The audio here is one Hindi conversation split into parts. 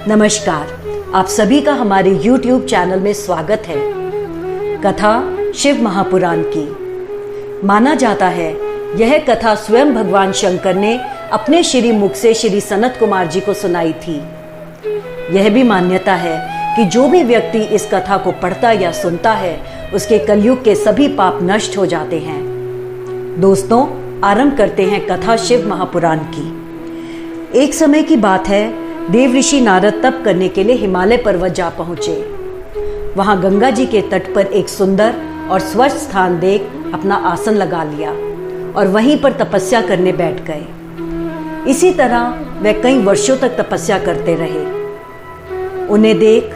नमस्कार, आप सभी का हमारे YouTube चैनल में स्वागत है। कथा शिव महापुराण की। माना जाता है यह कथा स्वयं भगवान शंकर ने अपने श्री मुख से श्री सनत कुमार जी को सुनाई थी। यह भी मान्यता है कि जो भी व्यक्ति इस कथा को पढ़ता या सुनता है उसके कलयुग के सभी पाप नष्ट हो जाते हैं। दोस्तों, आरंभ करते हैं कथा शिव महापुराण की। एक समय की बात है, देव ऋषि नारद तप करने के लिए हिमालय पर्वत जा पहुंचे। वहां गंगा जी के तट पर एक सुंदर और स्वच्छ स्थान देख अपना आसन लगा लिया और वहीं पर तपस्या करने बैठ गए। इसी तरह वे कई वर्षों तक तपस्या करते रहे। उन्हें देख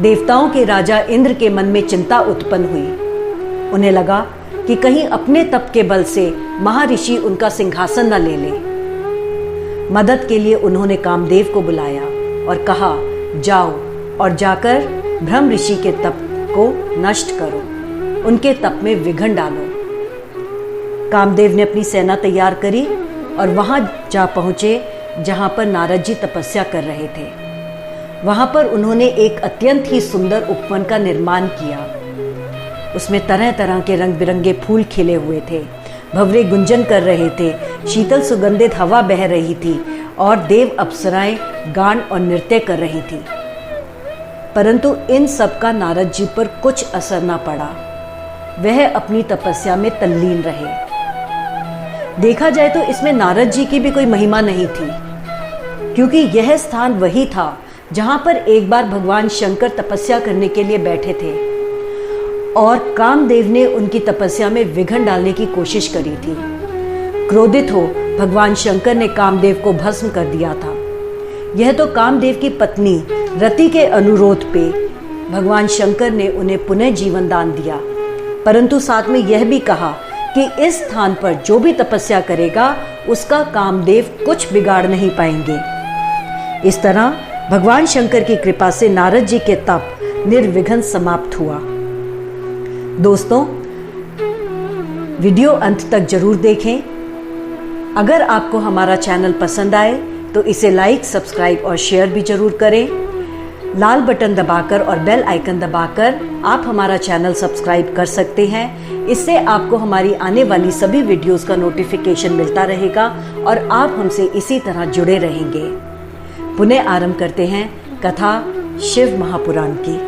देवताओं के राजा इंद्र के मन में चिंता उत्पन्न हुई। उन्हें लगा कि कहीं अपने तप के बल से महर्षि उनका सिंहासन न ले ले। मदद के लिए उन्होंने कामदेव को बुलाया और कहा, जाओ और जाकर ब्रह्म ऋषि के तप को नष्ट करो, उनके तप में विघ्न डालो। कामदेव ने अपनी सेना तैयार करी और वहां जा पहुंचे जहां पर नारद जी तपस्या कर रहे थे। वहां पर उन्होंने एक अत्यंत ही सुंदर उपवन का निर्माण किया। उसमें तरह तरह के रंग बिरंगे फूल खिले हुए थे, भंवरे गुंजन कर रहे थे, शीतल सुगंधित हवा बह रही थी और देव अप्सराएं गान और नृत्य कर रही थी। परंतु इन सब का नारद जी पर कुछ असर न पड़ा। वह अपनी तपस्या में तल्लीन रहे। देखा जाए तो इसमें नारद जी की भी कोई महिमा नहीं थी, क्योंकि यह स्थान वही था जहां पर एक बार भगवान शंकर तपस्या करने के लिए बैठे थे और कामदेव ने उनकी तपस्या में विघ्न डालने की कोशिश करी थी। क्रोधित हो भगवान शंकर ने कामदेव को भस्म कर दिया था। यह तो कामदेव की पत्नी रति के अनुरोध पे भगवान शंकर ने उन्हें पुनः जीवन दान दिया, परंतु साथ में यह भी कहा कि इस स्थान पर जो भी तपस्या करेगा उसका कामदेव कुछ बिगाड़ नहीं पाएंगे। इस तरह भगवान शंकर की कृपा से नारद जी के तप निर्विघ्न समाप्त हुआ। दोस्तों, वीडियो अंत तक जरूर देखें। अगर आपको हमारा चैनल पसंद आए तो इसे लाइक, सब्सक्राइब और शेयर भी जरूर करें। लाल बटन दबाकर और बेल आइकन दबाकर आप हमारा चैनल सब्सक्राइब कर सकते हैं। इससे आपको हमारी आने वाली सभी वीडियोस का नोटिफिकेशन मिलता रहेगा और आप हमसे इसी तरह जुड़े रहेंगे। पुनः आरंभ करते हैं कथा शिव महापुराण की।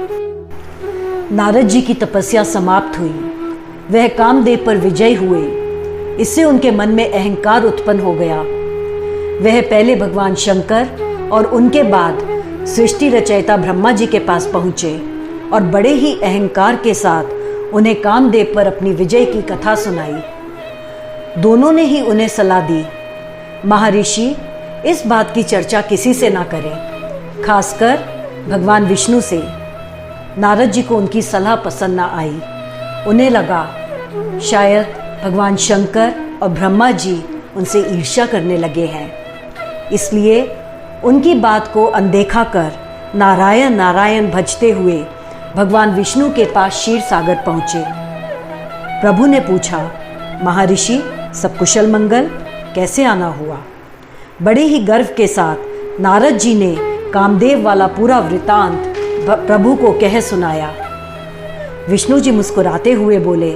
नारद जी की तपस्या समाप्त हुई। वह कामदेव पर विजय हुए। इससे उनके मन में अहंकार उत्पन्न हो गया। वह पहले भगवान शंकर और उनके बाद सृष्टि रचयिता ब्रह्मा जी के पास पहुंचे और बड़े ही अहंकार के साथ उन्हें कामदेव पर अपनी विजय की कथा सुनाई। दोनों ने ही उन्हें सलाह दी, महर्षि इस बात की चर्चा किसी से ना करें, खासकर भगवान विष्णु से। नारद जी को उनकी सलाह पसंद ना आई। उन्हें लगा शायद भगवान शंकर और ब्रह्मा जी उनसे ईर्ष्या करने लगे हैं, इसलिए उनकी बात को अनदेखा कर नारायण नारायण भजते हुए भगवान विष्णु के पास क्षीर सागर पहुंचे। प्रभु ने पूछा, महर्षि सब कुशल मंगल, कैसे आना हुआ? बड़े ही गर्व के साथ नारद जी ने कामदेव वाला पूरा वृतांत प्रभु को कह सुनाया। विष्णु जी मुस्कुराते हुए बोले,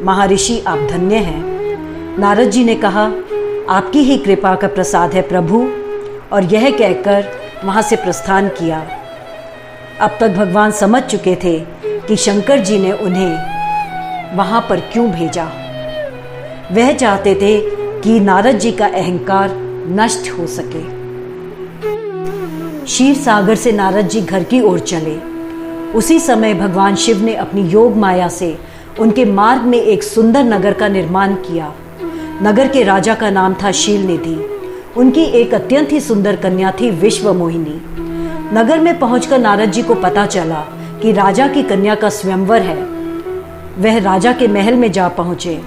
महर्षि आप धन्य हैं। नारद जी ने कहा, आपकी ही कृपा का प्रसाद है प्रभु, और यह कहकर वहां से प्रस्थान किया। अब तक भगवान समझ चुके थे कि शंकर जी ने उन्हें वहां पर क्यों भेजा। वह चाहते थे कि नारद जी का अहंकार नष्ट हो सके। क्षीर सागर से नारद जी घर की ओर चले। उसी समय भगवान शिव ने अपनी योग माया से उनके मार्ग में एक सुंदर नगर का निर्माण किया। नगर के राजा का नाम था शीलनिधि। उनकी एक अत्यंत ही सुंदर कन्या थी विश्वमोहिनी। नगर में पहुंचकर नारद जी को पता चला कि राजा की कन्या का स्वयंवर है। वह राजा के महल में जा पहुंचे।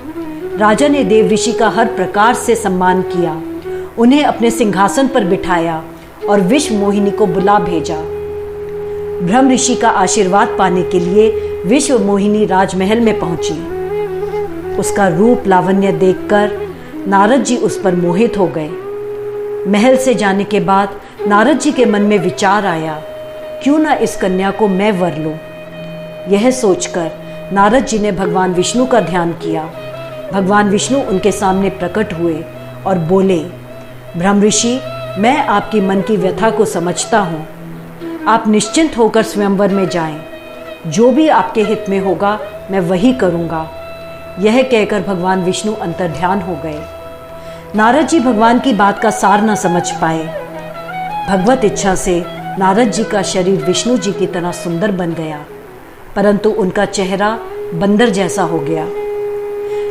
राजा ने देव ऋषि का हर प्रकार से सम्मान किया, उन्हें अपने सिंहासन पर बिठाया और विश्व मोहिनी को बुला भेजा। ब्रह्म ऋषि का आशीर्वाद पाने के लिए विश्व मोहिनी राजमहल में पहुंची। उसका रूप लावण्य देखकर नारद जी उस पर मोहित हो गए। महल से जाने के बाद नारद जी के मन में विचार आया, क्यों ना इस कन्या को मैं वर लूं। यह सोचकर नारद जी ने भगवान विष्णु का ध्यान किया। भगवान विष्णु उनके सामने प्रकट हुए और बोले, ब्रह्म ऋषि, मैं आपकी मन की व्यथा को समझता हूँ। आप निश्चिंत होकर स्वयंवर में जाएं। जो भी आपके हित में होगा मैं वही करूँगा। यह कहकर भगवान विष्णु अंतर्ध्यान हो गए। नारद जी भगवान की बात का सार न समझ पाए। भगवत इच्छा से नारद जी का शरीर विष्णु जी की तरह सुंदर बन गया, परंतु उनका चेहरा बंदर जैसा हो गया।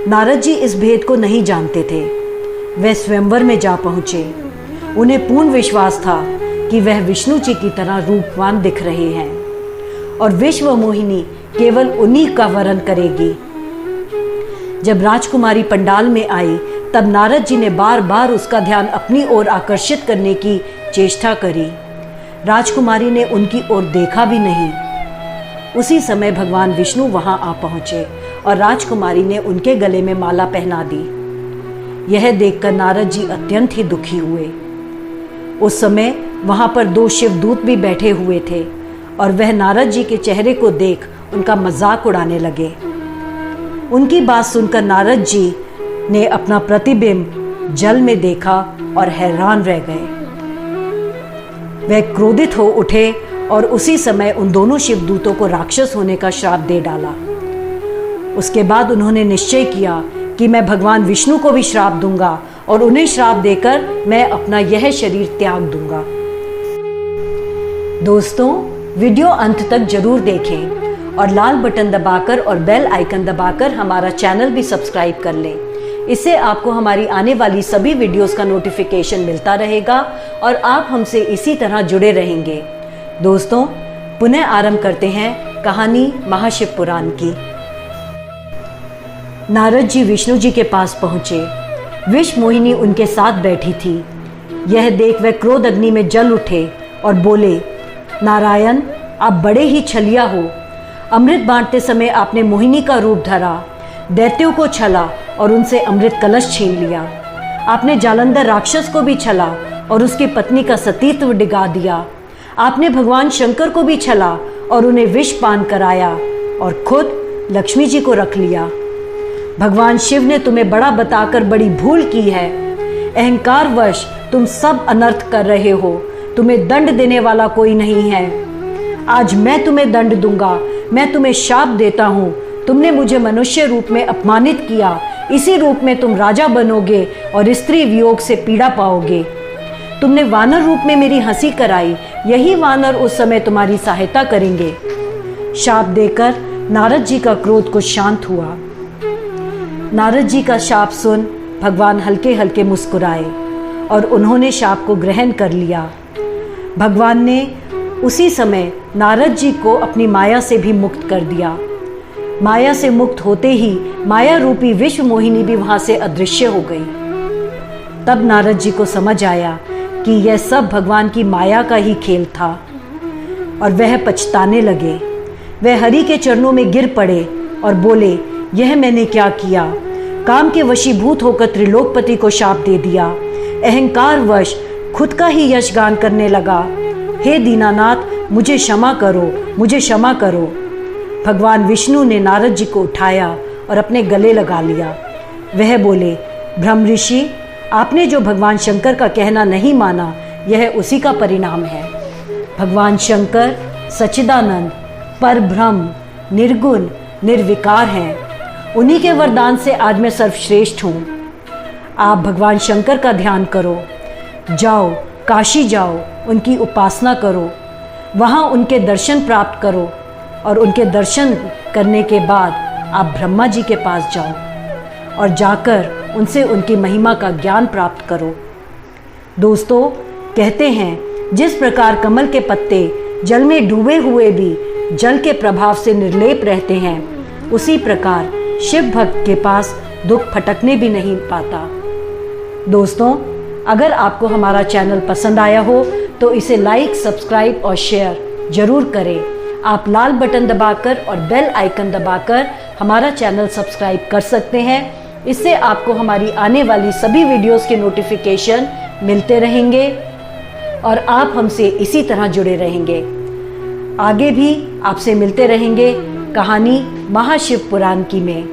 नारद जी इस भेद को नहीं जानते थे। वह स्वयंवर में जा पहुंचे। उन्हें पूर्ण विश्वास था कि वह विष्णु जी की तरह रूपवान दिख रहे हैं और विश्व मोहिनी केवल उन्हीं का वरण करेगी। जब राजकुमारी पंडाल में आई तब नारद जी ने बार बार उसका ध्यान अपनी ओर आकर्षित करने की चेष्टा करी। राजकुमारी ने उनकी ओर देखा भी नहीं। उसी समय भगवान विष्णु वहां आ पहुंचे और राजकुमारी ने उनके गले में माला पहना दी। यह देखकर नारद जी अत्यंत ही दुखी हुए। उस समय वहां पर 2 शिवदूत भी बैठे हुए थे और वह नारद जी के चेहरे को देख उनका मजाक उड़ाने लगे। उनकी बात सुनकर नारद जी ने अपना प्रतिबिंब जल में देखा और हैरान रह गए। वह क्रोधित हो उठे और उसी समय उन दोनों शिवदूतों को राक्षस होने का श्राप दे डाला। उसके बाद उन्होंने निश्चय किया कि मैं भगवान विष्णु को भी श्राप दूंगा और उन्हें श्राप देकर मैं अपना यह शरीर त्याग दूंगा। दोस्तों, वीडियो अंत तक जरूर देखें और लाल बटन दबाकर और बेल आइकन दबाकर हमारा चैनल भी सब्सक्राइब कर लें। इससे आपको हमारी आने वाली सभी वीडियोस का नोटिफिकेशन मिलता रहेगा और आप हमसे इसी तरह जुड़े रहेंगे। दोस्तों, पुनः आरंभ करते हैं कहानी महाशिव पुराण की। नारद जी विष्णु जी के पास पहुंचे। विश्व मोहिनी उनके साथ बैठी थी। यह देख वह क्रोध अग्नि में जल उठे और बोले, नारायण, आप बड़े ही छलिया हो। अमृत बांटते समय आपने मोहिनी का रूप धरा, दैत्यों को छला और उनसे अमृत कलश छीन लिया। आपने जालंधर राक्षस को भी छला और उसकी पत्नी का सतीत्व डिगा दिया। आपने भगवान शंकर को भी छला और उन्हें विष पान कराया और खुद लक्ष्मी जी को रख लिया। भगवान शिव ने तुम्हें बड़ा बताकर बड़ी भूल की है। अहंकारवश तुम सब अनर्थ कर रहे हो। तुम्हें दंड देने वाला कोई नहीं है। आज मैं तुम्हें दंड दूंगा। मैं तुम्हें शाप देता हूँ। तुमने मुझे मनुष्य रूप में अपमानित किया। इसी रूप में तुम राजा बनोगे और स्त्री वियोग से पीड़ा पाओगे। तुमने वानर रूप में मेरी हंसी कराई। यही वानर उस समय तुम्हारी सहायता करेंगे। शाप देकर नारद जी का क्रोध कुछ शांत हुआ। नारद जी का शाप सुन भगवान हल्के हल्के मुस्कुराए और उन्होंने शाप को ग्रहण कर लिया। भगवान ने उसी समय नारद जी को अपनी माया से भी मुक्त कर दिया। माया से मुक्त होते ही माया रूपी विश्व मोहिनी भी वहां से अदृश्य हो गई। तब नारद जी को समझ आया कि यह सब भगवान की माया का ही खेल था और वह पछताने लगे। वह हरि के चरणों में गिर पड़े और बोले, यह मैंने क्या किया? काम के वशीभूत होकर त्रिलोकपति को शाप दे दिया। अहंकारवश खुद का ही यशगान करने लगा। हे दीनानाथ, मुझे क्षमा करो, मुझे क्षमा करो। भगवान विष्णु ने नारद जी को उठाया और अपने गले लगा लिया। वह बोले, ब्रह्म ऋषि, आपने जो भगवान शंकर का कहना नहीं माना, यह उसी का परिणाम है। भगवान शंकर सच्चिदानंद, परब्रह्म, निर्गुण, निर्विकार हैं। उन्हीं के वरदान से आज मैं सर्वश्रेष्ठ हूँ। आप भगवान शंकर का ध्यान करो। जाओ, काशी जाओ, उनकी उपासना करो। वहाँ उनके दर्शन प्राप्त करो और उनके दर्शन करने के बाद आप ब्रह्मा जी के पास जाओ और जाकर उनसे उनकी महिमा का ज्ञान प्राप्त करो। दोस्तों, कहते हैं जिस प्रकार कमल के पत्ते जल में डूबे हुए भी जल के प्रभाव से निर्लेप रहते हैं, उसी प्रकार शिव भक्त के पास दुख फटकने भी नहीं पाता। दोस्तों, अगर आपको हमारा चैनल पसंद आया हो तो इसे लाइक, सब्सक्राइब और शेयर जरूर करें। आप लाल बटन दबाकर और बेल आइकन दबाकर हमारा चैनल सब्सक्राइब कर सकते हैं। इससे आपको हमारी आने वाली सभी वीडियोस के नोटिफिकेशन मिलते रहेंगे। और आप हमसे इसी तरह जुड़े रहेंगे। आगे भी आपसे मिलते रहेंगे कहानी महाशिव पुराण की में।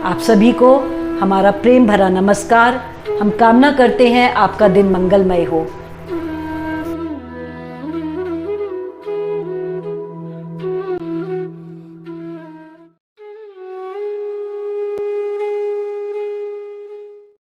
आप सभी को हमारा प्रेम भरा नमस्कार। हम कामना करते हैं आपका दिन मंगलमय हो।